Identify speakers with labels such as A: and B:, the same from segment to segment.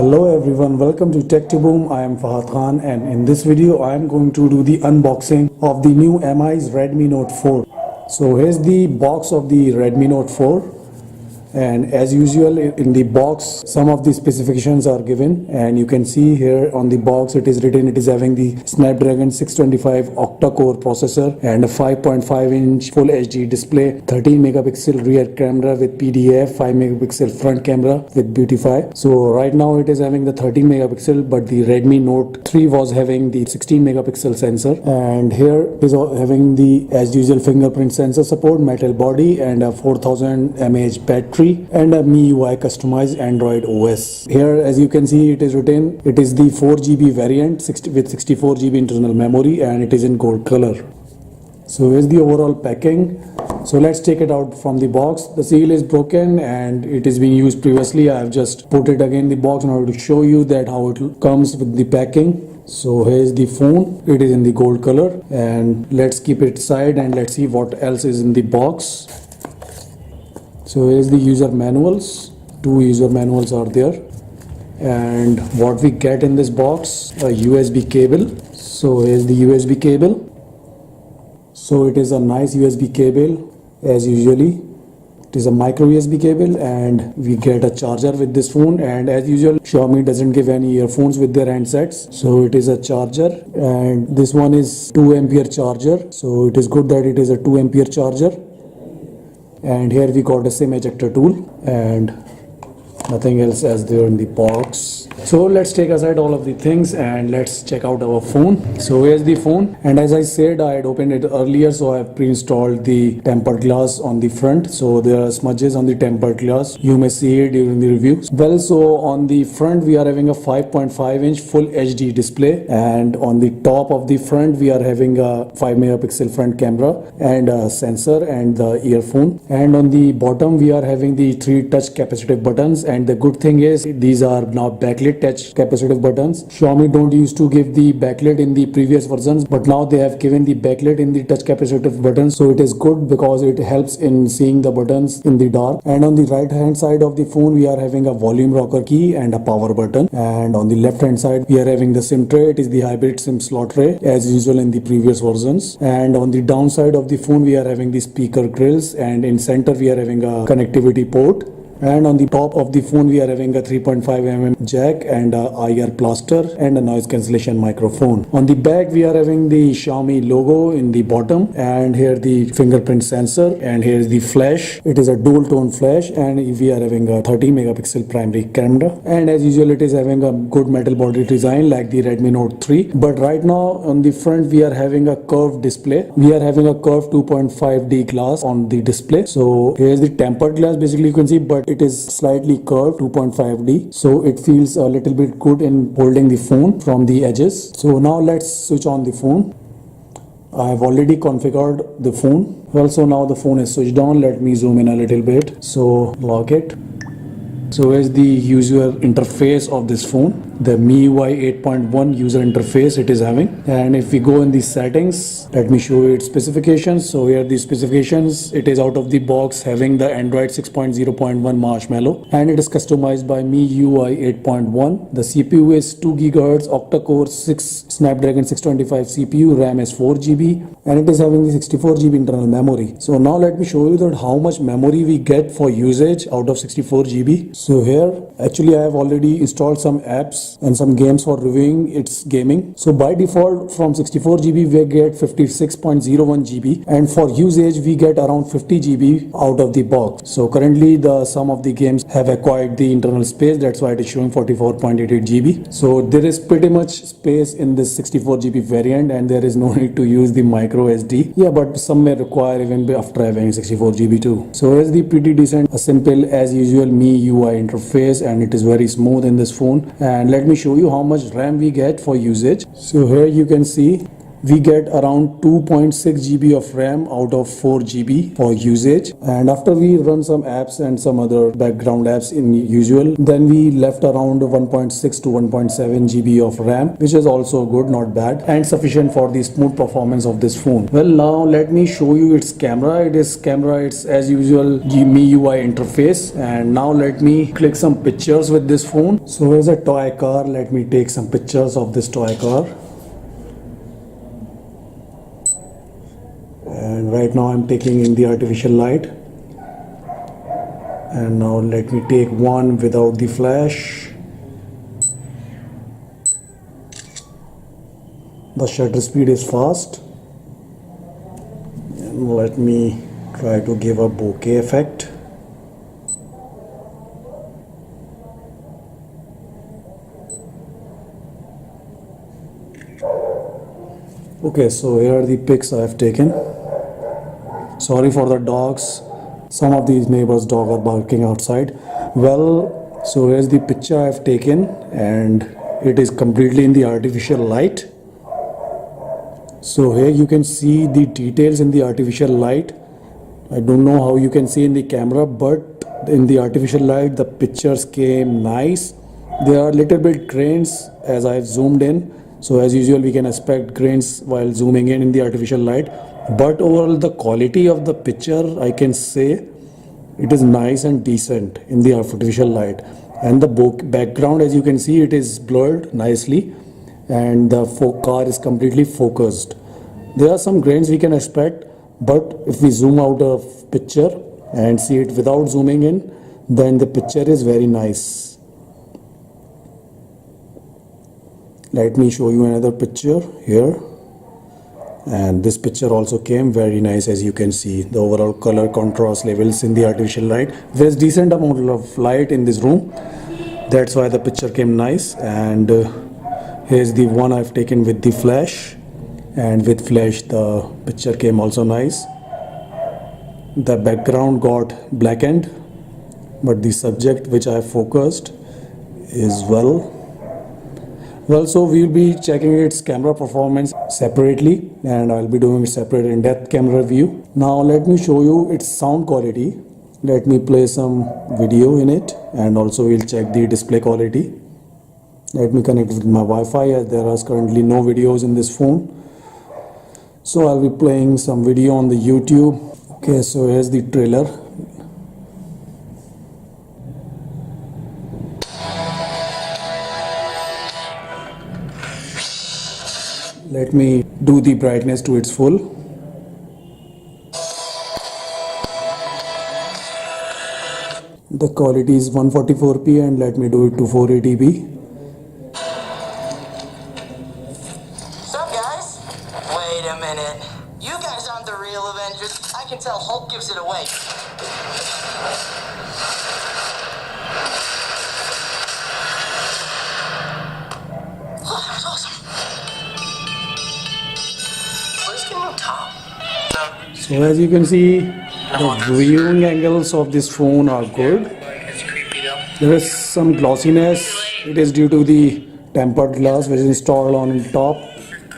A: Hello everyone, welcome to Tech to Boom. I am Fahad Khan, and in this video I am going to do the unboxing of the new MI's Redmi Note 4. So here's the box of the Redmi Note 4, and as usual in the box some of the specifications are given, and you can see here on the box it is written it is having the Snapdragon 625 octa-core processor and a 5.5-inch full HD display, 13 megapixel rear camera with PDF, 5 megapixel front camera with Beautify. So right now it is having the 13 megapixel, but the Redmi Note 3 was having the 16 megapixel sensor, and here is having the as usual fingerprint sensor support, metal body, and a 4000 mAh battery and a MIUI customized Android OS. Here as you can see it is written it is the 4GB variant with 64GB internal memory, and it is in gold color. So here's the overall packing. So let's take it out from the box. The seal is broken and it is being used previously. I have just put it again in the box in order to show you that how it comes with the packing. So here's the phone. It is in the gold color, and let's keep it aside and let's see what else is in the box. So here's the user manuals. Two user manuals are there, and what we get in this box, a USB cable. So here's the USB cable. So it is a nice USB cable as usually. It is a micro USB cable, and we get a charger with this phone, and as usual Xiaomi doesn't give any earphones with their handsets, so it is a charger, and this one is 2 ampere charger. So it is good that it is a 2 ampere charger. And here we got a SIM ejector tool, and nothing else as there in the box. So let's take aside all of the things and let's check out our phone. So here's the phone, and as I said I had opened it earlier, so I have pre-installed the tempered glass on the front. So there are smudges on the tempered glass, you may see it during the review. Well, so on the front we are having a 5.5-inch full HD display, and on the top of the front we are having a 5 megapixel front camera and a sensor and the earphone, and on the bottom we are having the 3 touch capacitive buttons. And the good thing is these are now backlit touch capacitive buttons. Xiaomi don't used to give the backlit in the previous versions, but now they have given the backlit in the touch capacitive buttons. So it is good because it helps in seeing the buttons in the dark. And on the right hand side of the phone we are having a volume rocker key and a power button, and on the left hand side we are having the SIM tray. It is the hybrid SIM slot tray as usual in the previous versions. And on the downside of the phone we are having the speaker grills, and in center we are having a connectivity port. And on the top of the phone we are having a 3.5mm jack and a IR blaster and a noise cancellation microphone. On the back we are having the Xiaomi logo in the bottom, and here the fingerprint sensor, and here is the flash. It is a dual tone flash, and we are having a 30 megapixel primary camera, and as usual it is having a good metal body design like the Redmi Note 3. But right now on the front we are having a curved display. We are having a curved 2.5D glass on the display. So here is the tempered glass, basically you can see, but it is slightly curved 2.5D, so it feels a little bit good in holding the phone from the edges. So now let's switch on the phone. I have already configured the phone. Well, so now the phone is switched on. Let me zoom in a little bit. So lock it. So here's the user interface of this phone, the MIUI 8.1 user interface it is having. And if we go in the settings, let me show you its specifications. So here are the specifications. It is out of the box having the Android 6.0.1 Marshmallow, and it is customized by MIUI 8.1. The CPU is 2 GHz octa-core 6 Snapdragon 625 CPU, RAM is 4GB, and it is having the 64GB internal memory. So now let me show you that how much memory we get for usage out of 64GB. So here actually I have already installed some apps and some games for reviewing its gaming. So by default from 64GB we get 56.01GB, and for usage we get around 50GB out of the box. So currently some of the games have acquired the internal space, that's why it is showing 44.88GB. So there is pretty much space in this 64GB variant, and there is no need to use the micro SD. Yeah, but some may require even after having 64GB too. So here's the pretty decent, a simple as usual MIUI interface, and it is very smooth in this phone. And let me show you how much RAM we get for usage. So here you can see we get around 2.6 GB of RAM out of 4 GB for usage. And after we run some apps and some other background apps in usual, then we left around 1.6 to 1.7 GB of RAM, which is also good, not bad, and sufficient for the smooth performance of this phone. Well, now let me show you its camera. It's as usual MIUI interface. And now let me click some pictures with this phone. So here's a toy car. Let me take some pictures of this toy car. And right now I'm taking in the artificial light. And now let me take one without the flash. The shutter speed is fast. And let me try to give a bokeh effect. Okay, so here are the pics I have taken. Sorry for the dogs. Some of these neighbors' dogs are barking outside. Well, so here's the picture I have taken, and it is completely in the artificial light. So here you can see the details in the artificial light. I don't know how you can see in the camera, but in the artificial light the pictures came nice. There are little bit grains as I've zoomed in. So as usual we can expect grains while zooming in the artificial light. But overall the quality of the picture, I can say it is nice and decent in the artificial light. And the background, as you can see, it is blurred nicely, and the car is completely focused. There are some grains we can expect, but if we zoom out a picture and see it without zooming in, then the picture is very nice. Let me show you another picture here. And this picture also came very nice. As you can see, the overall color contrast levels in the artificial light. There's decent amount of light in this room, that's why the picture came nice. And here's the one I've taken with the flash, and with flash the picture came also nice. The background got blackened, but the subject which I have focused is well, so we'll be checking its camera performance separately, and I'll be doing a separate in-depth camera review. Now let me show you its sound quality. Let me play some video in it, and also we'll check the display quality. Let me connect with my Wi-Fi, as there are currently no videos in this phone. So I'll be playing some video on the YouTube. Okay, so here's the trailer. Let me do the brightness to its full. The quality is 144p, and let me do it to 480p.
B: What's up, guys? Wait a minute. You guys aren't the real Avengers. I can tell Hulk gives it away. Oh, that was awesome.
A: So as you can see, the viewing angles of this phone are good. There is some glossiness. It is due to the tempered glass which is installed on top.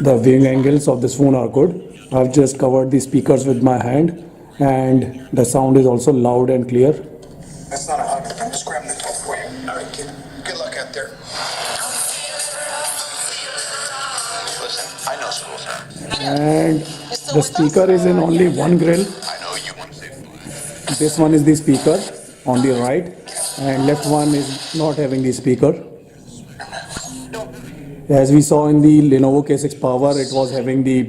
A: The viewing angles of this phone are good. I've just covered the speakers with my hand, and the sound is also loud and clear.
C: That's not a hug. I'm just grabbing the phone for you. All right, kid. Good luck out there. Listen, I know school, sir.
A: And the speaker is in only one grill.
C: I know you want to say food.
A: This one is the speaker on the right, and left one is not having the speaker. As we saw in the Lenovo K6 Power, it was having the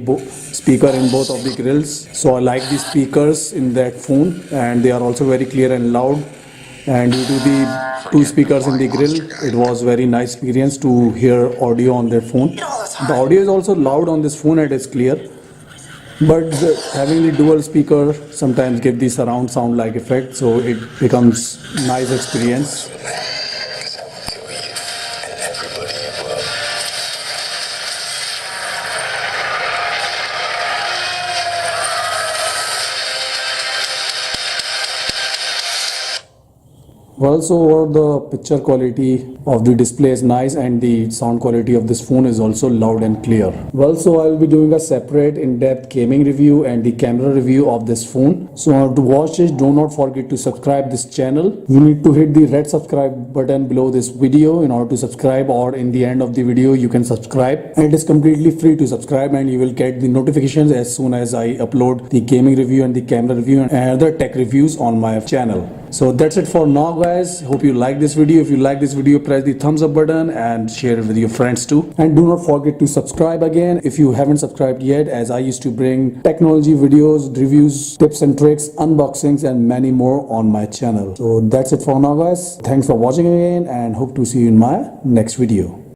A: speaker in both of the grills. So I like the speakers in that phone, and they are also very clear and loud. And due to the two speakers in the grill, it was very nice experience to hear audio on that phone. The audio is also loud on this phone and it's clear. But having the dual speaker sometimes give the surround sound like effect, so it becomes nice experience. Well, so overall the picture quality of the display is nice and the sound quality of this phone is also loud and clear. Well, so I will be doing a separate in-depth gaming review and the camera review of this phone. So to watch it, do not forget to subscribe this channel. You need to hit the red subscribe button below this video in order to subscribe, or in the end of the video you can subscribe, and it is completely free to subscribe and you will get the notifications as soon as I upload the gaming review and the camera review and other tech reviews on my channel. So that's it for now, guys. Hope you like this video. If you like this video, press the thumbs up button and share it with your friends too, and do not forget to subscribe again if you haven't subscribed yet, as I used to bring technology videos, reviews, tips and tricks, unboxings and many more on my channel. So that's it for now, guys. Thanks for watching again and hope to see you in my next video.